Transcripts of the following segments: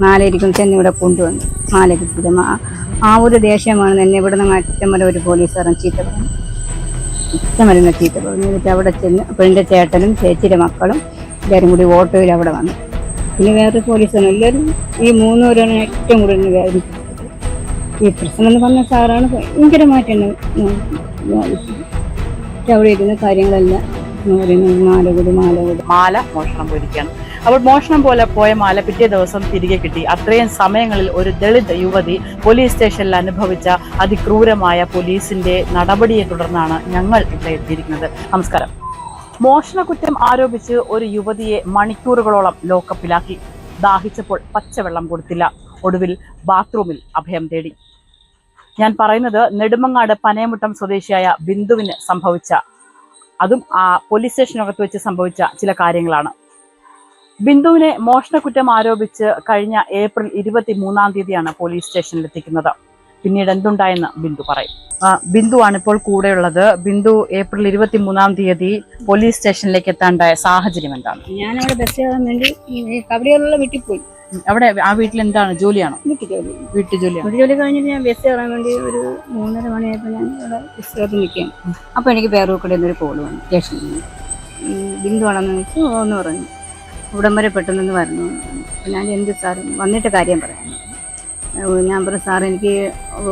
മാലയിരിക്കും ചെന്ന് ഇവിടെ കൊണ്ടുവന്നു. മാല കിട്ടിയത് ആ ഒരു ദേഷ്യമാണ് എന്നെ ഇവിടെ നിന്ന് അറ്റം വരെ ഒരു പോലീസുകാരൻ ചീത്ത പറഞ്ഞു. അറ്റം വരുന്ന ചീത്ത പറഞ്ഞു. എന്നിട്ട് അവിടെ ചെന്ന് അപ്പോൾ എൻ്റെ ചേട്ടനും ചേച്ചിയുടെ മക്കളും എല്ലാവരും കൂടി ഓട്ടോയിൽ അവിടെ വന്നു. പിന്നെ വേറെ പോലീസാണ്. എല്ലാവരും ഈ മൂന്നുപേരാണ് ഏറ്റവും കൂടുതൽ വേദനിപ്പിച്ചത്. ഈ പ്രശ്നം എന്ന് പറഞ്ഞ സാറാണ് ഭയങ്കരമായിട്ട് എന്നെ അവിടെ ഇരുന്ന കാര്യങ്ങളെല്ലാം മാല മോഷണം പോയിരിക്കുകയാണ്. അപ്പോൾ മോഷണം പോലെ പോയ മാല പിറ്റേ ദിവസം തിരികെ കിട്ടി. അത്രയും സമയങ്ങളിൽ ഒരു ദളിത് യുവതി പോലീസ് സ്റ്റേഷനിൽ അനുഭവിച്ച അതിക്രൂരമായ പോലീസിന്റെ നടപടിയെ തുടർന്നാണ് ഞങ്ങൾ ഇവിടെ എത്തിയിരിക്കുന്നത്. നമസ്കാരം. മോഷണക്കുറ്റം ആരോപിച്ച് ഒരു യുവതിയെ മണിക്കൂറുകളോളം ലോക്കപ്പിലാക്കി. ദാഹിച്ചപ്പോൾ പച്ചവെള്ളം കൊടുത്തില്ല. ഒടുവിൽ ബാത്റൂമിൽ അഭയം തേടി. ഞാൻ പറയുന്നത് നെടുമങ്ങാട് പനയമുട്ടം സ്വദേശിയായ ബിന്ദുവിന് സംഭവിച്ച, അതും ആ പോലീസ് സ്റ്റേഷനകത്ത് വെച്ച് സംഭവിച്ച ചില കാര്യങ്ങളാണ്. ബിന്ദുവിനെ മോഷണക്കുറ്റം ആരോപിച്ച് കഴിഞ്ഞ ഏപ്രിൽ 23 പോലീസ് സ്റ്റേഷനിൽ എത്തിക്കുന്നത്. പിന്നീട് എന്തുണ്ടായെന്ന് ബിന്ദു പറയും. ബിന്ദു ആണ് ഇപ്പോൾ കൂടെയുള്ളത്. ബിന്ദു, ഏപ്രിൽ 23 പോലീസ് സ്റ്റേഷനിലേക്ക് എത്താണ്ടായ സാഹചര്യം എന്താണ്? ഞാനവിടെ ബസ് കയറാൻ വേണ്ടി കവടിയുള്ള വീട്ടിൽ പോയി. അവിടെ ആ വീട്ടിൽ എന്താണ് ജോലിയാണോ? വീട്ടുജോലി കഴിഞ്ഞിട്ട് ഞാൻ ബസ് കയറാൻ വേണ്ടി ഒരു 3:30 മണിയായപ്പോൾ ഞാൻ അവിടെ ബസ് കയറി നിൽക്കുകയാണ്. അപ്പോൾ എനിക്ക് പേരൂർക്കടയിൽ നിന്നൊരു കോള് വന്നു. സ്റ്റേഷനിൽ നിന്ന് ബിന്ദു ആണെന്ന് വെച്ചു എന്ന് പറഞ്ഞു. ഇവിടം വരെ പെട്ടെന്ന് വരണം. അപ്പോൾ ഞാൻ എന്ത് സാർ വന്നിട്ട് കാര്യം പറയാം. ഞാൻ പറഞ്ഞു സാർ എനിക്ക്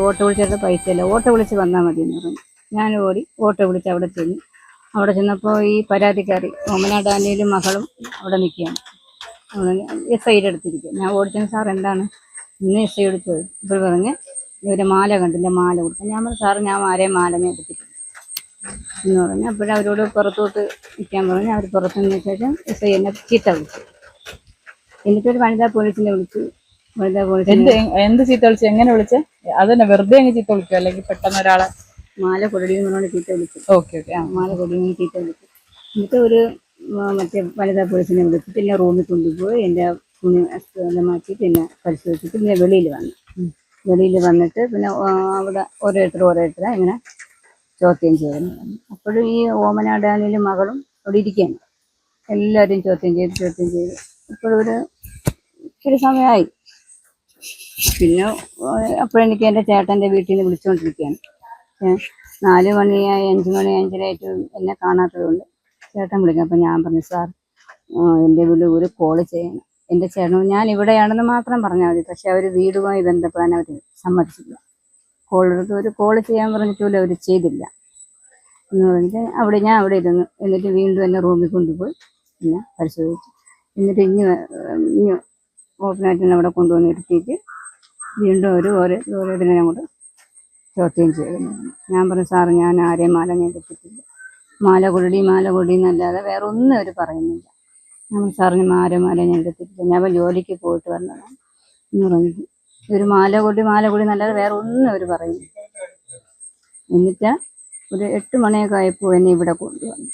ഓട്ടോ വിളിച്ചിട്ട് പൈസയില്ല, ഓട്ടോ വിളിച്ച് വന്നാൽ മതി എന്ന് പറഞ്ഞു. ഞാൻ ഓടി ഓട്ടോ വിളിച്ച് അവിടെ ചെന്നു. അവിടെ ചെന്നപ്പോൾ ഈ പരാതിക്കാരി ഓമന ഡാനിയിലും മകളും അവിടെ നിൽക്കുകയാണ്. SI എടുത്തിരിക്കുക. ഞാൻ ഓടിച്ചെന്ന് സാർ എന്താണ് ഇന്ന് SI എടുത്തത്? ഇപ്പോൾ പറഞ്ഞ് ഇവരെ മാല കണ്ടില്ല, മാല കൊടുക്കാം. ഞാൻ പറഞ്ഞു സാറ് ഞാൻ ആരെയും മാല ഞാൻ എടുത്തിട്ടില്ല എന്ന് പറഞ്ഞു. അപ്പോഴവരോട് പുറത്തോട്ട് നിൽക്കാൻ പറഞ്ഞു. അവർ പുറത്തു നിന്ന ശേഷം SI എന്നെ ചീത്ത വിളിച്ചു. എന്നിട്ടൊരു വനിതാ പോലീസിനെ വിളിച്ചു. വനിതാ പോലീസ് എന്ത് ചീത്ത വിളിച്ചു? എങ്ങനെ വിളിച്ചേ? അതന്നെ വെറുതെ അങ്ങ് ചീത്ത വിളിക്കുക, അല്ലെങ്കിൽ പെട്ടെന്ന് ഒരാളെ മാല കൊടിയെന്ന് പറഞ്ഞാൽ ചീത്ത വിളിച്ചു. ഓക്കെ. മാല കൊടിയെന്ന് ചീത്ത വിളിച്ചു. എന്നിട്ട് ഒരു മറ്റേ വനിതാ പോലീസിനെ വിളിച്ചിട്ട് എന്നെ റൂമിൽ കൊണ്ടുപോയി എൻ്റെ തുണി മാറ്റിയിട്ട് എന്നെ പരിശോധിച്ചിട്ട് പിന്നെ വെളിയിൽ വന്നു. വെളിയിൽ വന്നിട്ട് പിന്നെ അവിടെ ഓരോരുത്തർ ഇങ്ങനെ ചോദ്യം ചെയ്യുന്നു. അപ്പോഴും ഈ ഓമന ഡാനിയിലും മകളും അവിടെ ഇരിക്കുകയാണ്. എല്ലാവരും ചോദ്യം ചെയ്ത് ഇപ്പോഴൊരു ഇച്ചിരി സമയമായി. പിന്നെ അപ്പോഴെനിക്ക് എൻ്റെ ചേട്ടൻ്റെ വീട്ടിൽ നിന്ന് വിളിച്ചുകൊണ്ടിരിക്കുകയാണ്. 4 മണിയായി 5 മണി 5:30 എന്നെ കാണാത്തതുകൊണ്ട് ചേട്ടൻ വിളിക്കും. അപ്പം ഞാൻ പറഞ്ഞു സാർ എൻ്റെ വീട്ടിൽ ഒരു കോള് ചെയ്യണം. എൻ്റെ ചേട്ടൻ ഞാൻ ഇവിടെയാണെന്ന് മാത്രം പറഞ്ഞാൽ മതി. പക്ഷെ അവർ വീടുമായി ബന്ധപ്പെടാൻ അവർ സമ്മതിച്ചില്ല. കോളെടുത്ത് ഒരു കോള് ചെയ്യാൻ പറഞ്ഞിട്ട് പോലും അവർ ചെയ്തില്ല എന്ന് പറഞ്ഞിട്ട് ഞാൻ അവിടെ ഇരുന്നു. എന്നിട്ട് വീണ്ടും എന്നെ റൂമിൽ കൊണ്ടുപോയി പിന്നെ പരിശോധിച്ചു. എന്നിട്ട് ഇനി ഓപ്പണായിട്ട് അവിടെ കൊണ്ടുവന്ന് ഇരുത്തിയിട്ട് വീണ്ടും ഓരോരുത്തരെ അങ്ങോട്ട് ചോദ്യം ചെയ്യുന്നു. ഞാൻ പറഞ്ഞു സാറ് ഞാൻ ആരെയും മാല എടുത്തിട്ടില്ല, മാല കൊടി എന്നല്ലാതെ വേറെ ഒന്നും അവർ പറയുന്നില്ല. നമ്മൾ സാറിന് മാല ഞാൻ എടുത്തിട്ടില്ല, ഞാൻ ജോലിക്ക് പോയിട്ട് വന്നതാണ് എന്ന് പറഞ്ഞിട്ട് ഒരു മാല കൊടി എന്നല്ലാതെ വേറെ ഒന്നും അവർ പറയുന്നില്ല. എന്നിട്ട് ഒരു 8 മണിയൊക്കെ ആയപ്പോൾ എന്നെ ഇവിടെ കൊണ്ടുവന്നു.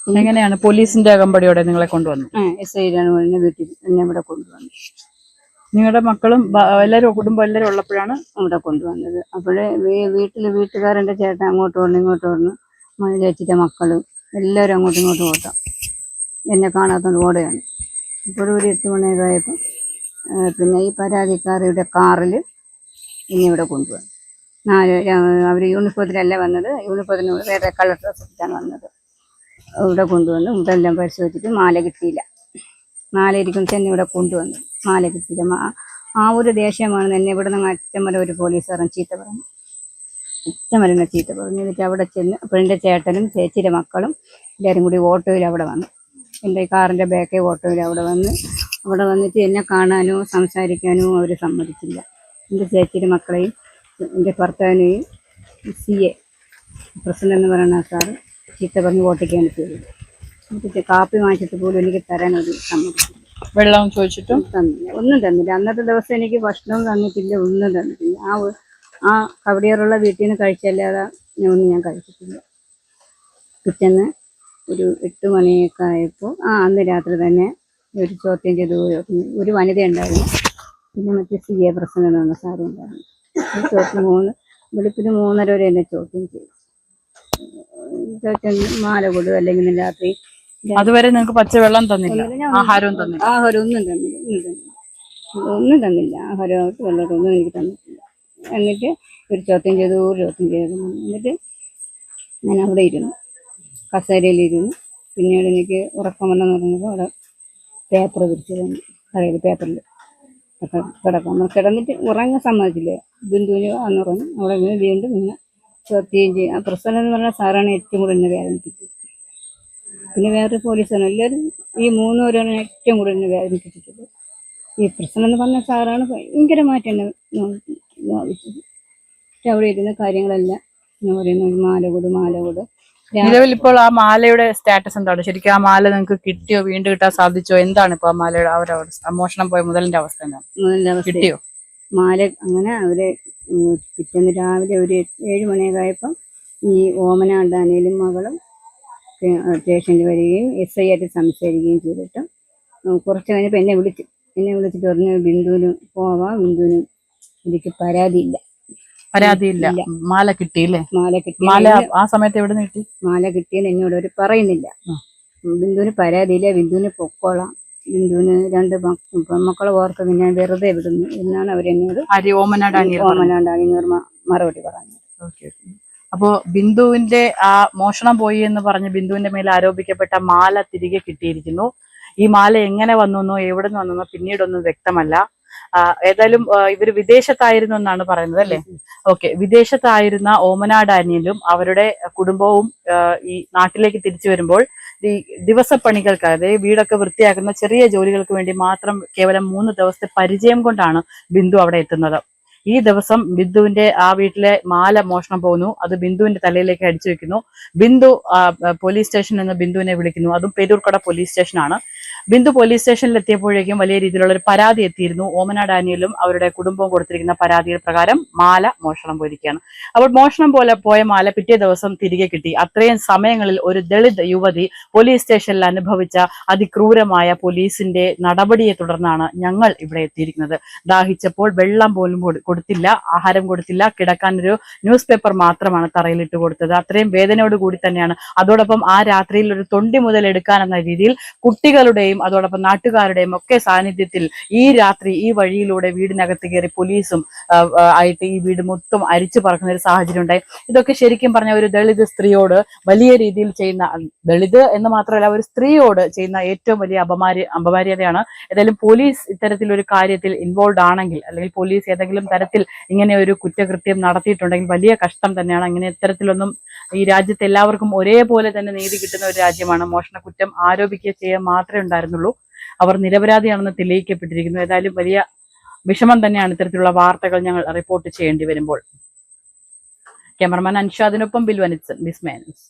എങ്ങനെയാണ് പോലീസിന്റെ അകമ്പടിയോടെ നിങ്ങളെ കൊണ്ടുവന്നു? SI എന്നെ വീട്ടിൽ എന്നെ ഇവിടെ കൊണ്ടുവന്നു. നിങ്ങളുടെ മക്കളും എല്ലാവരും കുടുംബം എല്ലാവരും ഉള്ളപ്പോഴാണ് ഇവിടെ കൊണ്ടുവന്നത്. അപ്പോഴേ വീട്ടുകാരെൻ്റെ ചേട്ടൻ അങ്ങോട്ട് ഓടണം ഇങ്ങോട്ട് ഓടണം. ചേച്ചിയുടെ മക്കളും എല്ലാവരും അങ്ങോട്ടും ഇങ്ങോട്ടും ഓട്ടം. എന്നെ കാണാത്തത് ഓടുകയാണ്. അപ്പോഴും ഒരു 8 മണിയൊക്കെ ആയപ്പോൾ പിന്നെ ഈ പരാതിക്കാരുടെ കാറിൽ ഇനി ഇവിടെ കൊണ്ടുവന്നു. അവർ യൂണിഫോത്തിലല്ല വന്നത്, യൂണിഫോത്തിന് വേറെ കളർ ഡ്രസ്സ് ഇട്ടാണ് വന്നത്. ഇവിടെ കൊണ്ടുവന്നു. ഇതെല്ലാം പരിശോധിച്ചിട്ട് മാല കിട്ടിയില്ല. മാലയിരിക്കും ചെന്ന് ഇവിടെ കൊണ്ടുവന്നു. മാല കിട്ടിയില്ല. ആ ഒരു ദേഷ്യമാണ് എന്നെ ഇവിടെ നിന്ന് അറ്റം വരെ ഒരു പോലീസുകാരൻ ചീത്ത പറഞ്ഞു. ചീത്ത പറഞ്ഞു. എന്നിട്ട് അവിടെ ചെന്ന് അപ്പോൾ എൻ്റെ ചേട്ടനും ചേച്ചിയുടെ മക്കളും എല്ലാവരും കൂടി ഓട്ടോയിൽ അവിടെ വന്നു. എൻ്റെ കാറിൻ്റെ ബാക്കേ ഓട്ടോയിൽ അവിടെ വന്നിട്ട് എന്നെ കാണാനോ സംസാരിക്കാനോ അവർ സമ്മതിച്ചില്ല. എൻ്റെ ചേച്ചിയുടെ മക്കളെയും എൻ്റെ ഭർത്താവിനെയും CA പ്രസിഡന്റ് എന്ന് പറയുന്ന സാറ് ചീത്ത പറഞ്ഞ് ഓട്ടിക്കുകയാണ് ചെയ്തത്. എന്നിട്ട് കാപ്പി വാങ്ങിച്ചിട്ട് പോലും എനിക്ക് തരാൻ ഒരു സമ്മതിച്ചില്ല. വെള്ളം ചോദിച്ചിട്ടും തന്നില്ല, ഒന്നും തന്നില്ല. അന്നത്തെ ദിവസം എനിക്ക് ഭക്ഷണവും തന്നിട്ടില്ല, ഒന്നും തന്നിട്ടില്ല. ആ കവടിയാറുള്ള വീട്ടിൽ നിന്ന് കഴിച്ചല്ലാതെ ഒന്നും ഞാൻ കഴിച്ചിട്ടില്ല. പിറ്റേന്ന് ഒരു 8 മണിയൊക്കെ ആയപ്പോൾ അന്ന് രാത്രി തന്നെ ഒരു ചോദ്യം ചെയ്തു. ഒരു വനിത ഉണ്ടായിരുന്നു, പിന്നെ മറ്റേ CA പ്രസിഡന്റ് എന്ന് പറഞ്ഞ സാറും ഉണ്ടായിരുന്നു. വെളുപ്പിന് 3:30 വരെ എന്നെ ചോദ്യം ചെയ്തു. മാല കൊടു അല്ലെങ്കിൽ രാത്രി അതുവരെ നിങ്ങൾക്ക് പച്ചവെള്ളം തന്നില്ല, ആഹാരവും തന്നില്ല. ഒന്നും തന്നില്ല. ഒന്നും തന്നില്ല, ആഹാരമായിട്ട് വെള്ളമൊന്നും എനിക്ക് തന്നിട്ടില്ല. എന്നിട്ട് ഒരു ചോദ്യം ചെയ്തു, ഒരു ചോദ്യം ചെയ്തു. എന്നിട്ട് ഞാൻ അവിടെ ഇരുന്നു, കസേരയിലിരുന്നു. പിന്നീട് എനിക്ക് ഉറക്കം വന്നെന്ന് പറഞ്ഞപ്പോൾ അവിടെ പേപ്പർ വിരിച്ചു തന്നു, കടയിൽ പേപ്പറിൽ കിടക്കാം. കിടന്നിട്ട് ഉറങ്ങാൻ സമ്മതിച്ചില്ല. ബിന്ദുവിന് അന്ന് ഉറങ്ങി. അവിടെ നിന്ന് വീണ്ടും ഇങ്ങനെ ചോദ്യം ചെയ്യും. ആ പ്രസന്ന എന്ന് പറഞ്ഞ സാറാണ് ഏറ്റവും കൂടുതൽ എന്നെ വേദനിപ്പിച്ചത്. പിന്നെ വേറെ പോലീസാണ്. എല്ലാവരും ഈ മൂന്നുപേരാണ് ഏറ്റവും കൂടുതൽ എന്നെ വേദനിപ്പിച്ചിട്ടുള്ളത്. ഈ പ്രസന്ന എന്ന് പറഞ്ഞ സാറാണ് ഭയങ്കരമായിട്ട് എന്നെ ബാധിച്ചത്. പക്ഷെ അവിടെ ഇരുന്ന കാര്യങ്ങളെല്ലാം എന്ന് പറയുന്ന ഒരു മാല കൂട് നിലവിൽ ഇപ്പോൾ ആ മാലയുടെ സ്റ്റാറ്റസ് എന്താണ്? ശരിക്കും ആ മാല നിങ്ങൾക്ക് കിട്ടിയോ, വീണ്ടും കിട്ടാൻ സാധിച്ചോ? എന്താണ് ഇപ്പൊ ആ മാലയുടെ ആ ഒരു അവസ്ഥ? മോഷണം പോയ മുതലിന്റെ അവസ്ഥ എന്താണ്? കിട്ടിയോ മാല? അങ്ങനെ അവര് പിറ്റേന്ന് രാവിലെ ഒരു 7 മണിയൊക്കെ ഈ ഓമന അണ്ടാനയിലും മകളും സ്റ്റേഷനിൽ വരികയും SI ആയിട്ട് സംസാരിക്കുകയും ചെയ്തിട്ട് കുറച്ച് കഴിഞ്ഞപ്പോൾ എന്നെ വിളിച്ചിട്ട് പറഞ്ഞു, ബിന്ദുവിന് പോവാം, ബിന്ദുവിന് എനിക്ക് പരാതിയില്ല. മാല കിട്ടിയില്ലേ? മാല കിട്ടി. മാല ആ സമയത്ത് എവിടെ കിട്ടി? മാല കിട്ടിയെന്ന് എന്നോട് അവർ പറയുന്നില്ല. ബിന്ദുവിന് പരാതിയില്ല, ബിന്ദുവിന് പൊക്കോളാം, ബിന്ദുവിന് 2 പെൺമക്കളെ ഓർത്ത് പിന്നെ വെറുതെ വിടുന്നു എന്നാണ് അവരെന്നോട് ഓമനാണ്ടാനി മറുപടി പറഞ്ഞത്. അപ്പോ ബിന്ദുവിന്റെ ആ മോഷണം പോയി എന്ന് പറഞ്ഞ് ബിന്ദുവിന്റെ മേൽ ആരോപിക്കപ്പെട്ട മാല തിരികെ കിട്ടിയിരിക്കുന്നു. ഈ മാല എങ്ങനെ വന്നു, എവിടെ നിന്ന് വന്നു പിന്നീടൊന്നും വ്യക്തമല്ല. ഏതായാലും ഇവര് വിദേശത്തായിരുന്നു എന്നാണ് പറയുന്നത് അല്ലേ? ഓക്കെ, വിദേശത്തായിരുന്ന ഓമന ഡാനിയലും അവരുടെ കുടുംബവും ഈ നാട്ടിലേക്ക് തിരിച്ചു വരുമ്പോൾ ഈ ദിവസപ്പണികൾക്ക്, അതായത് വീടൊക്കെ വൃത്തിയാക്കുന്ന ചെറിയ ജോലികൾക്ക് വേണ്ടി മാത്രം കേവലം 3 ദിവസത്തെ പരിചയം കൊണ്ടാണ് ബിന്ദു അവിടെ എത്തുന്നത്. ഈ ദിവസം ബിന്ദുവിന്റെ ആ വീട്ടിലെ മാല മോഷണം പോകുന്നു. അത് ബിന്ദുവിന്റെ തലയിലേക്ക് അടിച്ചു വെക്കുന്നു. ബിന്ദു പോലീസ് സ്റ്റേഷനിൽ നിന്ന് ബിന്ദുവിനെ വിളിക്കുന്നു. അതും പേരൂർക്കട പോലീസ് സ്റ്റേഷനാണ്. ബിന്ദു പോലീസ് സ്റ്റേഷനിൽ എത്തിയപ്പോഴേക്കും വലിയ രീതിയിലുള്ള ഒരു പരാതി എത്തിയിരുന്നു. ഓമന ഡാനിയലും അവരുടെ കുടുംബവും കൊടുത്തിരിക്കുന്ന പരാതിയുടെ പ്രകാരം മാല മോഷണം പോയിരിക്കുകയാണ്. അപ്പോൾ മോഷണം പോയ മാല പിറ്റേ ദിവസം തിരികെ കിട്ടി. അത്രയും സമയങ്ങളിൽ ഒരു ദളിത് യുവതി പോലീസ് സ്റ്റേഷനിൽ അനുഭവിച്ച അതിക്രൂരമായ പോലീസിന്റെ നടപടിയെ തുടർന്നാണ് ഞങ്ങൾ ഇവിടെ എത്തിയിരിക്കുന്നത്. ദാഹിച്ചപ്പോൾ വെള്ളം പോലും കൊടുത്തില്ല, ആഹാരം കൊടുത്തില്ല, കിടക്കാനൊരു ന്യൂസ് പേപ്പർ മാത്രമാണ് തറയിലിട്ട് കൊടുത്തത്. അത്രയും വേദനയോട് കൂടി തന്നെയാണ്. അതോടൊപ്പം ആ രാത്രിയിൽ ഒരു തൊണ്ടി മുതൽ എടുക്കാൻ എന്ന രീതിയിൽ കുട്ടികളുടെയും അതോടൊപ്പം നാട്ടുകാരുടെയും ഒക്കെ സാന്നിധ്യത്തിൽ ഈ രാത്രി ഈ വഴിയിലൂടെ വീടിനകത്ത് കയറി പോലീസും ആയിട്ട് ഈ വീട് മൊത്തം അരിച്ചു പറക്കുന്ന ഒരു സാഹചര്യം ഉണ്ടായി. ഇതൊക്കെ ശരിക്കും പറഞ്ഞ ഒരു ദളിത് സ്ത്രീയോട് വലിയ രീതിയിൽ ചെയ്യുന്ന, ദളിത് എന്ന് മാത്രമല്ല ഒരു സ്ത്രീയോട് ചെയ്യുന്ന ഏറ്റവും വലിയ അപമര്യാദയാണ്. ഏതായാലും പോലീസ് ഇത്തരത്തിലൊരു കാര്യത്തിൽ ഇൻവോൾവ് ആണെങ്കിൽ, അല്ലെങ്കിൽ പോലീസ് ഏതെങ്കിലും തരത്തിൽ ഇങ്ങനെ ഒരു കുറ്റകൃത്യം നടത്തിയിട്ടുണ്ടെങ്കിൽ വലിയ കഷ്ടം തന്നെയാണ്. അങ്ങനെ ഇത്തരത്തിലൊന്നും ഈ രാജ്യത്ത് എല്ലാവർക്കും ഒരേപോലെ തന്നെ നീതി കിട്ടുന്ന ഒരു രാജ്യമാണ്. മോഷണ കുറ്റം ആരോപിക്കുക ചെയ്യാൻ മാത്രമേ ഉണ്ടായിരുന്നുള്ളൂ. അവർ നിരപരാധിയാണെന്ന് തെളിയിക്കപ്പെട്ടിരിക്കുന്നു. ഏതായാലും വലിയ വിഷമം തന്നെയാണ് ഇത്തരത്തിലുള്ള വാർത്തകൾ ഞങ്ങൾ റിപ്പോർട്ട് ചെയ്യേണ്ടി വരുമ്പോൾ. ക്യാമറമാൻ അൻഷാദിനൊപ്പം ബിൽവനിത്സൻ, വിസ്മയ ന്യൂസ്.